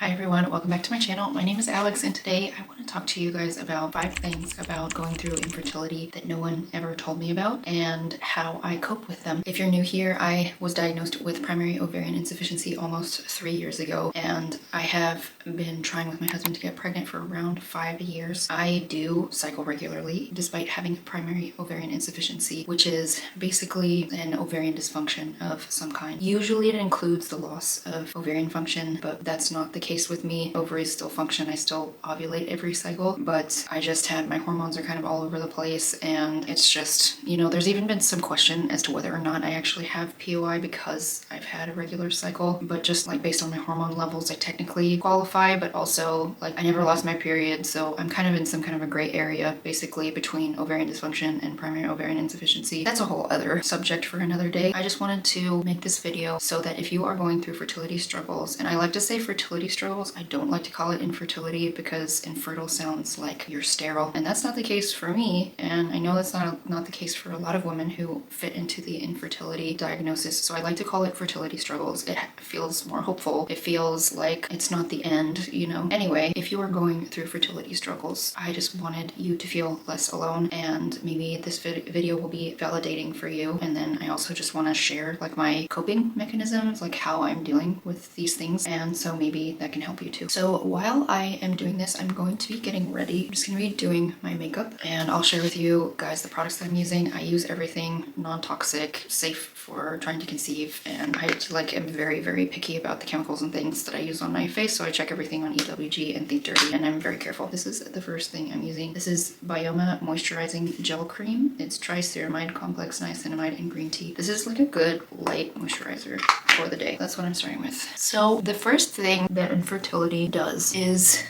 Hi everyone, welcome back to my channel. My name is Alex and today I want to talk to you guys about 5 things about going through infertility that no one ever told me about and how I cope with them. If you're new here, I was diagnosed with primary ovarian insufficiency almost 3 years ago and I have been trying with my husband to get pregnant for around 5 years. I do cycle regularly despite having primary ovarian insufficiency, which is basically an ovarian dysfunction of some kind. Usually it includes the loss of ovarian function, but that's not the case with me. Ovaries still function. I still ovulate every cycle, but I just had my hormones are kind of all over the place, and it's just, there's even been some question as to whether or not I actually have POI because I've had a regular cycle, but just like based on my hormone levels, I technically qualify, but also like I never lost my period, so I'm kind of in some kind of a gray area basically between ovarian dysfunction and primary ovarian insufficiency. That's a whole other subject for another day. I just wanted to make this video so that if you are going through fertility struggles, and I like to say fertility struggles, I don't like to call it infertility because infertile sounds like you're sterile, and that's not the case for me, and I know that's not the case for a lot of women who fit into the infertility diagnosis, so I like to call it fertility struggles. It feels more hopeful. It feels like it's not the end, Anyway, if you are going through fertility struggles, I just wanted you to feel less alone, and maybe this video will be validating for you, and then I also just want to share like my coping mechanisms, like how I'm dealing with these things, and so maybe that can help you too. So while I am doing this, I'm going to be getting ready. I'm just going to be doing my makeup, and I'll share with you guys the products that I'm using. I use everything non-toxic, safe for trying to conceive, and I am very, very picky about the chemicals and things that I use on my face, so I check everything on EWG and Think Dirty, and I'm very careful. This is the first thing I'm using. This is Bioma Moisturizing Gel Cream. It's triceramide, complex niacinamide, and green tea. This is like a good light moisturizer for the day. That's what I'm starting with. So the first thing that infertility does is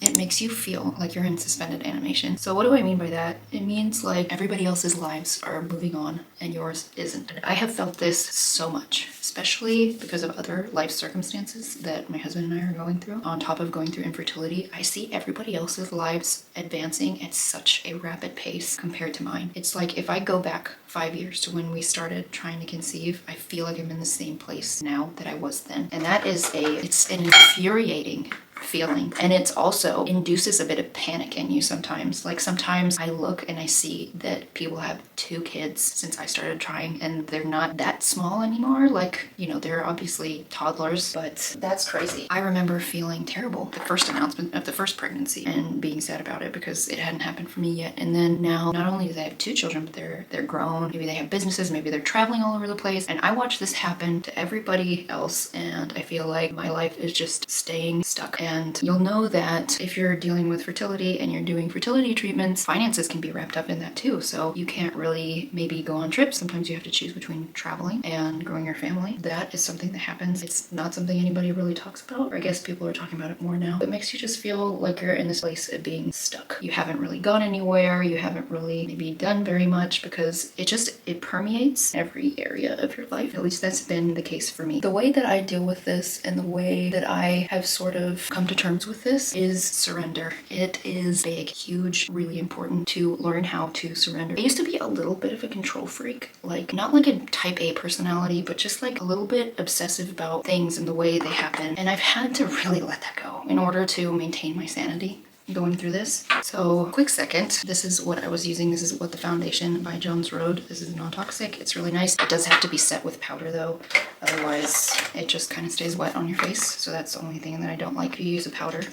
it makes you feel like you're in suspended animation. So what do I mean by that? It means like everybody else's lives are moving on and yours isn't. I have felt this so much, especially because of other life circumstances that my husband and I are going through. On top of going through infertility, I see everybody else's lives advancing at such a rapid pace compared to mine. It's like if I go back 5 years to when we started trying to conceive, I feel like I'm in the same place now that I was then. And that is it's an infuriating feeling, and it's also induces a bit of panic in you sometimes. Like sometimes I look and I see that people have 2 kids since I started trying, and they're not that small anymore. Like, they're obviously toddlers, but that's crazy. I remember feeling terrible the first announcement of the first pregnancy and being sad about it because it hadn't happened for me yet. And then now, not only do they have 2 children, but they're grown. Maybe they have businesses, maybe they're traveling all over the place, and I watch this happen to everybody else, and I feel like my life is just staying stuck. And you'll know that if you're dealing with fertility and you're doing fertility treatments, finances can be wrapped up in that too. So you can't really maybe go on trips. Sometimes you have to choose between traveling and growing your family. That is something that happens. It's not something anybody really talks about, or I guess people are talking about it more now. It makes you just feel like you're in this place of being stuck. You haven't really gone anywhere. You haven't really maybe done very much because it permeates every area of your life. At least that's been the case for me. The way that I deal with this and the way that I have sort of come to terms with this is surrender. It is big, huge, really important to learn how to surrender. I used to be a little bit of a control freak, like not like a type A personality, but just like a little bit obsessive about things and the way they happen. And I've had to really let that go in order to maintain my sanity going through this. So quick second, this is what I was using. This is what the foundation by Jones Road. This is non-toxic. It's really nice. It does have to be set with powder though, otherwise it just kind of stays wet on your face. So that's the only thing that I don't like. If you use a powder,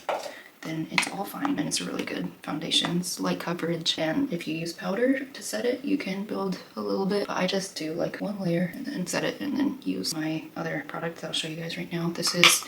then it's all fine, and it's a really good foundation. It's light coverage, and if you use powder to set it, you can build a little bit. But I just do like 1 layer and then set it, and then use my other product that I'll show you guys right now. This is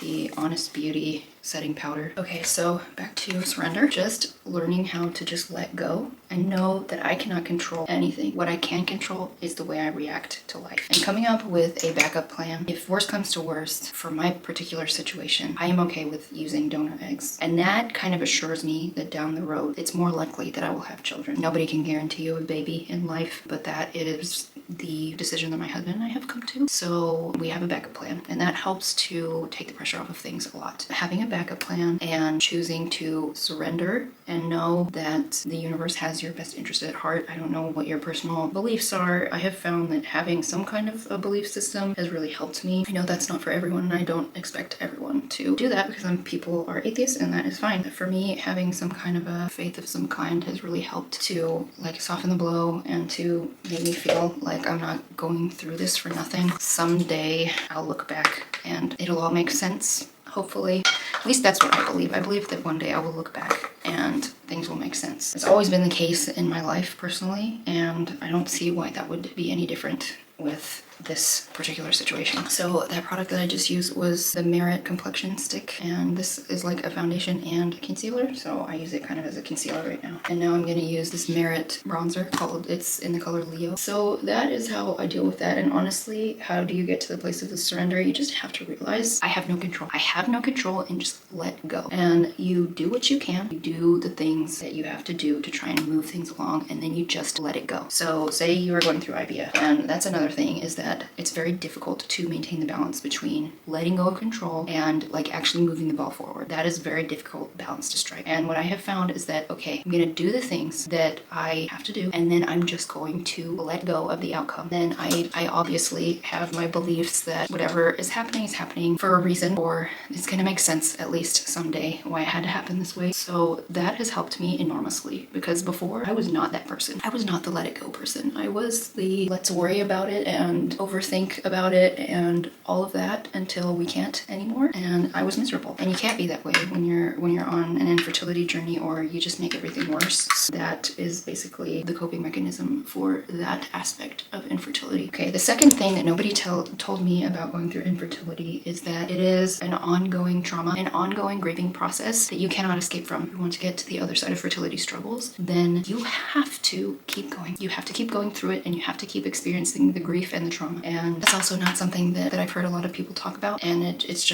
the Honest Beauty setting powder. Okay, so back to surrender. Just learning how to just let go and know that I cannot control anything. What I can control is the way I react to life. And coming up with a backup plan. If worst comes to worst, for my particular situation, I am okay with using donor eggs. And that kind of assures me that down the road, it's more likely that I will have children. Nobody can guarantee you a baby in life, but that it is the decision that my husband and I have come to. So we have a backup plan, and that helps to take the pressure off of things a lot. Having a backup plan and choosing to surrender and know that the universe has your best interest at heart. I don't know what your personal beliefs are. I have found that having some kind of a belief system has really helped me. I know that's not for everyone, and I don't expect everyone to do that because some people are atheists, and that is fine. But for me, having some kind of a faith of some kind has really helped to like soften the blow and to make me feel like I'm not going through this for nothing. Someday I'll look back and it'll all make sense. Hopefully. At least that's what I believe. I believe that one day I will look back and things will make sense. It's always been the case in my life personally, and I don't see why that would be any different with this particular situation. So that product that I just used was the Merit Complexion Stick, and this is like a foundation and a concealer, so I use it kind of as a concealer right now. And now I'm going to use this Merit bronzer it's in the color Leo. So that is how I deal with that. And honestly, how do you get to the place of the surrender? You just have to realize I have no control. I have no control, and just let go. And you do what you can. You do the things that you have to do to try and move things along, and then you just let it go. So say you are going through IVF, and that's another thing, is that it's very difficult to maintain the balance between letting go of control and like actually moving the ball forward. That is a very difficult balance to strike. And what I have found is that, okay, I'm gonna do the things that I have to do, and then I'm just going to let go of the outcome. Then I obviously have my beliefs that whatever is happening for a reason, or it's gonna make sense at least someday why it had to happen this way. So that has helped me enormously, because before I was not that person. I was not the let it go person. I was the let's worry about it and overthink about it and all of that until we can't anymore, and I was miserable. And you can't be that way when you're on an infertility journey, or you just make everything worse. So that is basically the coping mechanism for that aspect of infertility. Okay, the second thing that nobody told me about going through infertility is that it is an ongoing trauma, an ongoing grieving process that you cannot escape from. If you want to get to the other side of fertility struggles, then you have to keep going. You have to keep going through it, and you have to keep experiencing the grief and the trauma. And that's also not something that I've heard a lot of people talk about, and it is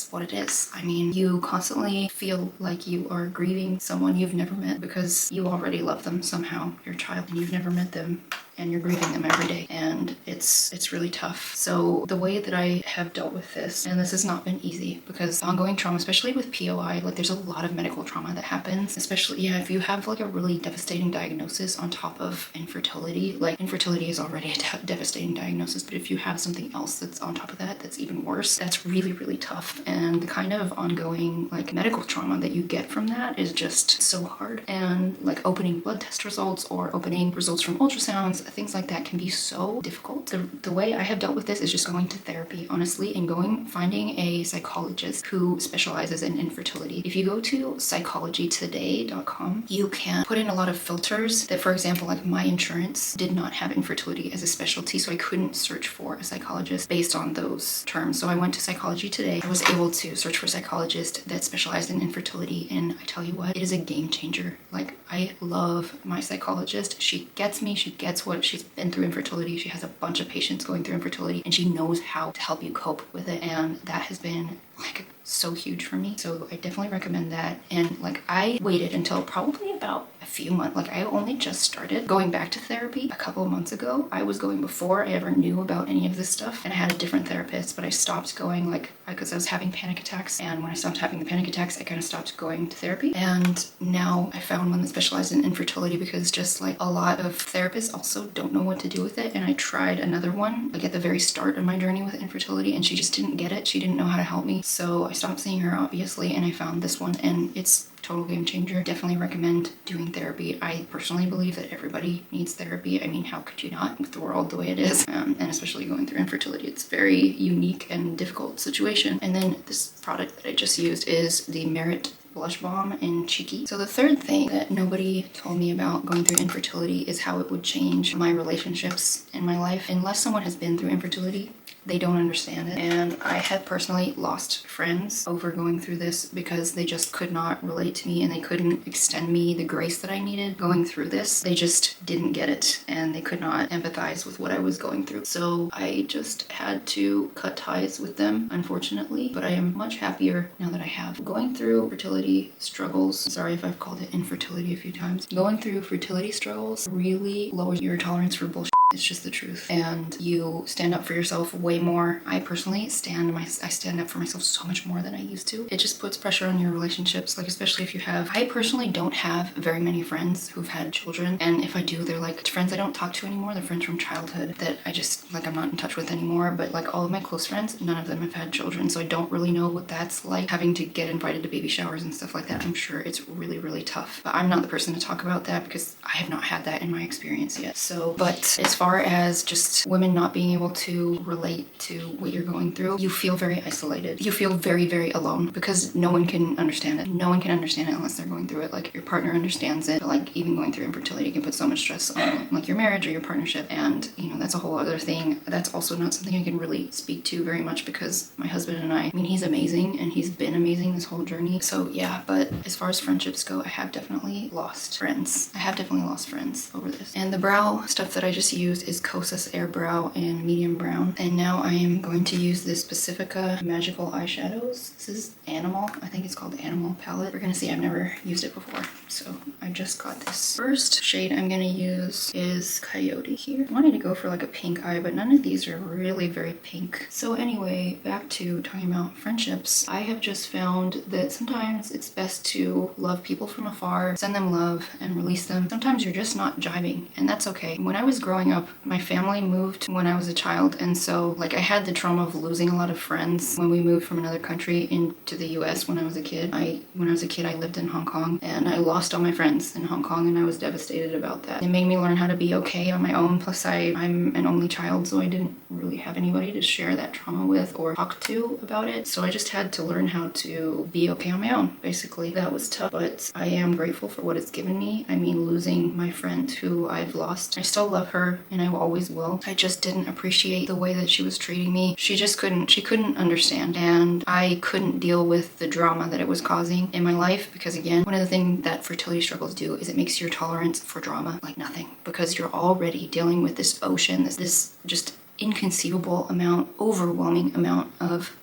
what it is. I mean, you constantly feel like you are grieving someone you've never met because you already love them somehow, your child, and you've never met them, and you're grieving them every day, and it's really tough. So the way that I have dealt with this, and this has not been easy, because ongoing trauma, especially with POI, like there's a lot of medical trauma that happens, especially if you have like a really devastating diagnosis on top of infertility. Like infertility is already a devastating diagnosis, but if you have something else that's on top of that, that's even worse. That's really, really tough. And the kind of ongoing like medical trauma that you get from that is just so hard. And like opening blood test results or opening results from ultrasounds, things like that can be so difficult. The way I have dealt with this is just going to therapy, honestly, and finding a psychologist who specializes in infertility. If you go to psychologytoday.com, you can put in a lot of filters that, for example, like my insurance did not have infertility as a specialty, so I couldn't search for a psychologist based on those terms. So I went to Psychology Today. I was able to search for a psychologist that specialized in infertility, and I tell you what, it is a game changer. Like, I love my psychologist. She gets me. She gets what she's been through infertility. She has a bunch of patients going through infertility, and she knows how to help you cope with it, and that has been like so huge for me. So I definitely recommend that. And like I waited until probably about a few months. Like I only just started going back to therapy a couple of months ago. I was going before I ever knew about any of this stuff, and I had a different therapist, but I stopped going like because I was having panic attacks, and when I stopped having the panic attacks, I kind of stopped going to therapy. And now I found one that specialized in infertility, because just like a lot of therapists also don't know what to do with it. And I tried another one like at the very start of my journey with infertility, and she just didn't get it. She didn't know how to help me. So I stopped seeing her, obviously, and I found this one, and it's total game changer. Definitely recommend doing therapy. I personally believe that everybody needs therapy. I mean, how could you not with the world the way it is? And especially going through infertility, it's a very unique and difficult situation. And then this product that I just used is the Merit Blush Balm in Cheeky. So the third thing that nobody told me about going through infertility is how it would change my relationships in my life. Unless someone has been through infertility, they don't understand it. And I had personally lost friends over going through this because they just could not relate to me, and they couldn't extend me the grace that I needed going through this. They just didn't get it, and they could not empathize with what I was going through. So I just had to cut ties with them, unfortunately. But I am much happier now that I have. Going through fertility struggles, sorry if I've called it infertility a few times, going through fertility struggles really lowers your tolerance for bullshit. It's just the truth. And you stand up for yourself way more. I personally I stand up for myself so much more than I used to. It just puts pressure on your relationships, like especially if you have, I personally don't have very many friends who've had children. And if I do, they're like friends I don't talk to anymore. They're friends from childhood that I just like I'm not in touch with anymore. But like all of my close friends, none of them have had children. So I don't really know what that's like, having to get invited to baby showers and stuff like that. I'm sure it's really, really tough. But I'm not the person to talk about that because I have not had that in my experience yet. So, but as far as just women not being able to relate to what you're going through, you feel very isolated. You feel very, very alone because no one can understand it. No one can understand it unless they're going through it. Like your partner understands it, but like even going through infertility can put so much stress on like your marriage or your partnership. And you know, that's a whole other thing. That's also not something I can really speak to very much because my husband and I mean, he's amazing and he's been amazing this whole journey. So yeah, but as far as friendships go, I have definitely lost friends. I have definitely lost friends over this. And the brow stuff that I just used is Kosas Air Brow in medium brown. And now I am going to use this Pacifica Magical Eyeshadows. This is Animal. I think it's called Animal palette. We're gonna see, I've never used it before. So I just got this. First shade I'm gonna use is Coyote here. I wanted to go for like a pink eye, but none of these are really very pink. So anyway, back to talking about friendships. I have just found that sometimes it's best to love people from afar, send them love and release them. Sometimes you're just not jiving, and that's okay. When I was growing up, my family moved when I was a child, and so like I had the trauma of losing a lot of friends when we moved from another country into the US when I was a kid. When I was a kid, I lived in Hong Kong, and I lost all my friends in Hong Kong, and I was devastated about that. It made me learn how to be okay on my own. Plus I'm an only child, so I didn't really have anybody to share that trauma with or talk to about it. So I just had to learn how to be okay on my own, basically. That was tough, but I am grateful for what it's given me. I mean, losing my friend who I've lost, I still love her and I always will. I just didn't appreciate the way that she was treating me. She couldn't understand, and I couldn't deal with the drama that it was causing in my life because again, one of the things that fertility struggles do is it makes your tolerance for drama like nothing, because you're already dealing with this ocean, this just inconceivable amount, overwhelming amount of,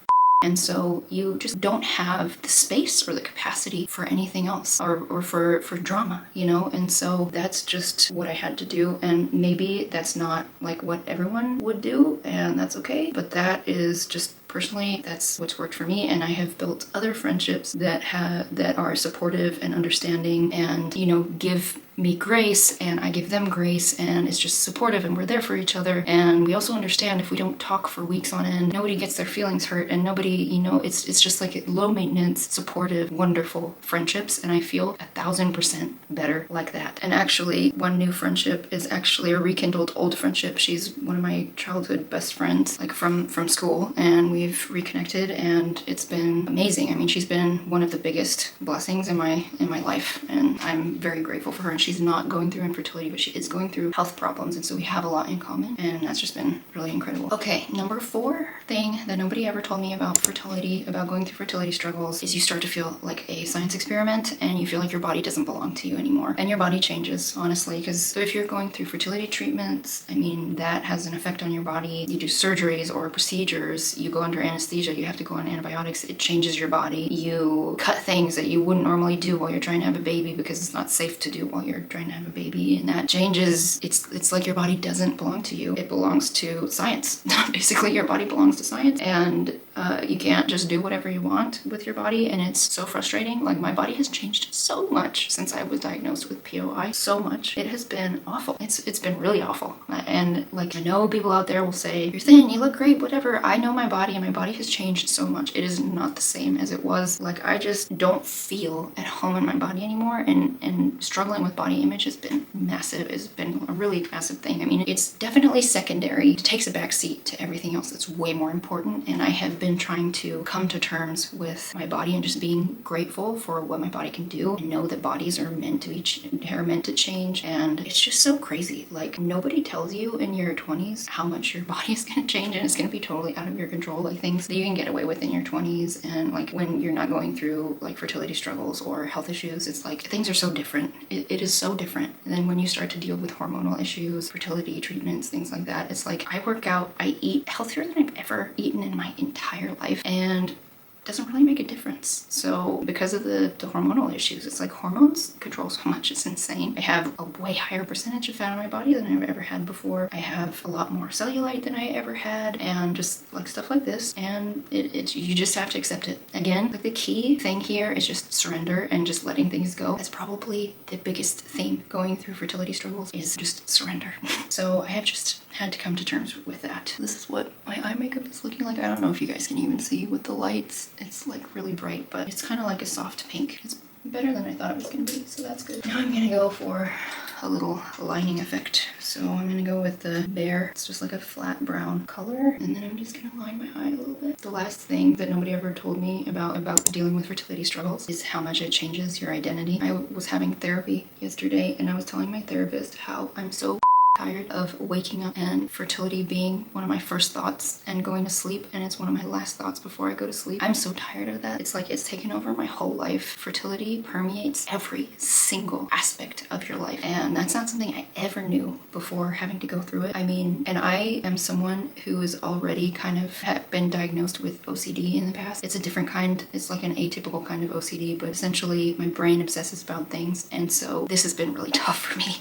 and so you just don't have the space or the capacity for anything else or for drama, you know? And so that's just what I had to do. And maybe that's not like what everyone would do, and that's okay. But that is just personally, that's what's worked for me, and I have built other friendships that are supportive and understanding and, you know, give me grace and I give them grace, and it's just supportive and we're there for each other. And we also understand if we don't talk for weeks on end, nobody gets their feelings hurt, and nobody, you know, it's just like low maintenance, supportive, wonderful friendships. And I feel 1000% better like that. And actually, one new friendship is actually a rekindled old friendship. She's one of my childhood best friends, like from school, and we've reconnected and it's been amazing. I mean, she's been one of the biggest blessings in my life, and I'm very grateful for her. And she's not going through infertility, but she is going through health problems, and so we have a lot in common, and that's just been really incredible. Okay, number 4 thing that nobody ever told me about fertility, about going through fertility struggles, is you start to feel like a science experiment and you feel like your body doesn't belong to you anymore. And your body changes, honestly, because so if you're going through fertility treatments, I mean, that has an effect on your body. You do surgeries or procedures, you go under anesthesia, you have to go on antibiotics, it changes your body. You cut things that you wouldn't normally do while you're trying to have a baby because it's not safe to do while you're trying to have a baby, and that changes. It's like your body doesn't belong to you. It belongs to science. Basically, your body belongs to science, and you can't just do whatever you want with your body, and it's so frustrating. Like, my body has changed so much since I was diagnosed with POI. So much. It has been awful. It's been really awful. And like, I know people out there will say, you're thin, you look great, whatever. I know my body, and my body has changed so much. It is not the same as it was. Like, I just don't feel at home in my body anymore, and struggling with body image has been massive. It's been a really massive thing. I mean, it's definitely secondary. It takes a back seat to everything else that's way more important, and I have been trying to come to terms with my body and just being grateful for what my body can do, and know that bodies are meant to change. And it's just so crazy. Like, nobody tells you in your 20s how much your body is going to change, and it's going to be totally out of your control. Like, things that you can get away with in your 20s, and like when you're not going through like fertility struggles or health issues, it's like things are so different. It is so different. And then when you start to deal with hormonal issues, fertility treatments, things like that, it's like I work out, I eat healthier than I've ever eaten in my entire life, and doesn't really make a difference. So because of the hormonal issues, it's like hormones control so much, it's insane. I have a way higher percentage of fat on my body than I've ever had before. I have a lot more cellulite than I ever had, and just like stuff like this, and you just have to accept it. Again, like the key thing here is just surrender and just letting things go. That's probably the biggest theme going through fertility struggles, is just surrender. So I have just had to come to terms with that. This is what my eye makeup is looking like. I don't know if you guys can even see with the lights. It's like really bright, but it's kind of like a soft pink. It's better than I thought it was gonna be, so that's good. Now I'm gonna go for a little lining effect. So I'm gonna go with the Bare. It's just like a flat brown color, and then I'm just gonna line my eye a little bit. The last thing that nobody ever told me about dealing with fertility struggles is how much it changes your identity. I was having therapy yesterday, and I was telling my therapist how I'm so tired of waking up and fertility being one of my first thoughts and going to sleep, and it's one of my last thoughts before I go to sleep. I'm so tired of that. It's like it's taken over my whole life. Fertility permeates every single aspect of your life, and that's not something I ever knew before having to go through it. I mean, and I am someone who is already kind of been diagnosed with OCD in the past. It's a different kind. It's like an atypical kind of OCD, but essentially my brain obsesses about things, and so this has been really tough for me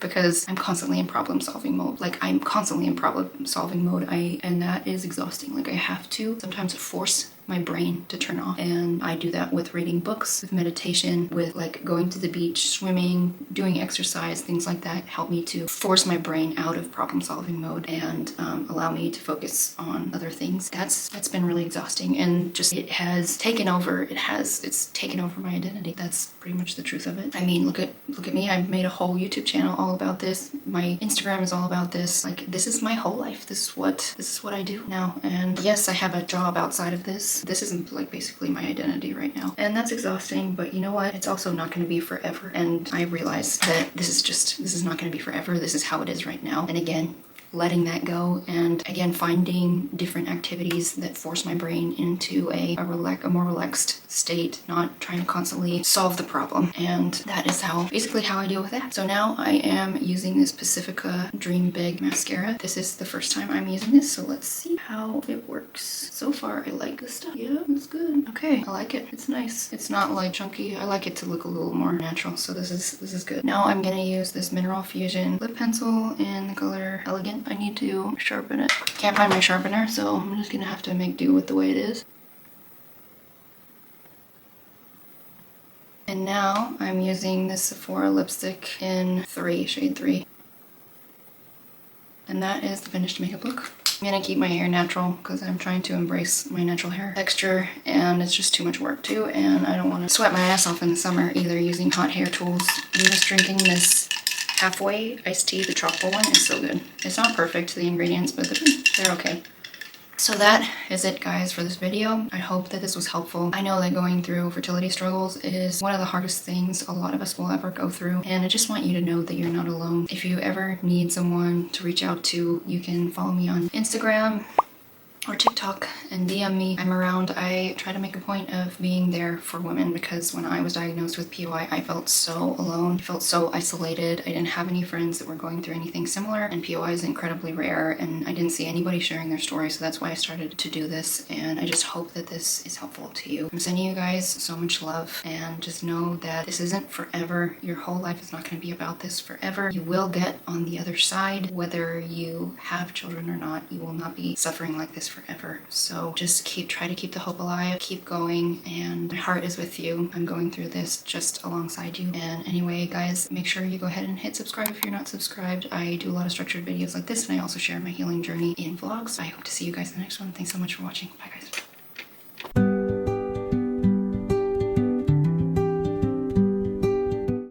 because I'm constantly in problem solving mode. Like I'm constantly in problem solving mode, and that is exhausting. Like I have to sometimes force my brain to turn off, and I do that with reading books, with meditation, with like going to the beach, swimming, doing exercise, things like that help me to force my brain out of problem solving mode and allow me to focus on other things. That's been really exhausting, and just it has taken over. It's taken over my identity. That's pretty much the truth of it. I mean, look at me. I've made a whole YouTube channel all about this. My Instagram is all about this. Like this is my whole life. This is what I do now. And yes, I have a job outside of this. This isn't like basically my identity right now, and that's exhausting, but you know what, it's also not going to be forever, and I realize that this is not going to be forever. This is how it is right now, and again, letting that go, and again finding different activities that force my brain into a more relaxed state, not trying to constantly solve the problem. And that is basically how I deal with that. So now I am using this Pacifica Dream Big mascara. This is the first time I'm using this, so let's see how it works. So far I like this stuff. Yeah, it's good. Okay, I like it. It's nice. It's not like chunky. I like it to look a little more natural, so this is good. Now I'm gonna use this Mineral Fusion lip pencil in the color Elegant. I need to sharpen it. Can't find my sharpener, so I'm just gonna have to make do with the way it is. And now I'm using this Sephora lipstick in shade 3. And that is the finished makeup look. I'm gonna keep my hair natural because I'm trying to embrace my natural hair texture, and it's just too much work too, and I don't want to sweat my ass off in the summer either using hot hair tools. I'm just drinking this Halfway iced tea. The chocolate one is so good. It's not perfect, the ingredients, but they're okay. So that is it, guys, for this video. I hope that this was helpful. I know that going through fertility struggles is one of the hardest things a lot of us will ever go through, and I just want you to know that you're not alone. If you ever need someone to reach out to, you can follow me on Instagram or TikTok and DM me. I'm around. I try to make a point of being there for women because when I was diagnosed with POI, I felt so alone. I felt so isolated. I didn't have any friends that were going through anything similar, and POI is incredibly rare, and I didn't see anybody sharing their story, so that's why I started to do this, and I just hope that this is helpful to you. I'm sending you guys so much love, and just know that this isn't forever. Your whole life is not going to be about this forever. You will get on the other side. Whether you have children or not, you will not be suffering like this forever. So just try to keep the hope alive, keep going, and my heart is with you. I'm going through this just alongside you. And anyway, guys, make sure you go ahead and hit subscribe if you're not subscribed. I do a lot of structured videos like this, and I also share my healing journey in vlogs. I hope to see you guys in the next one. Thanks so much for watching. Bye, guys.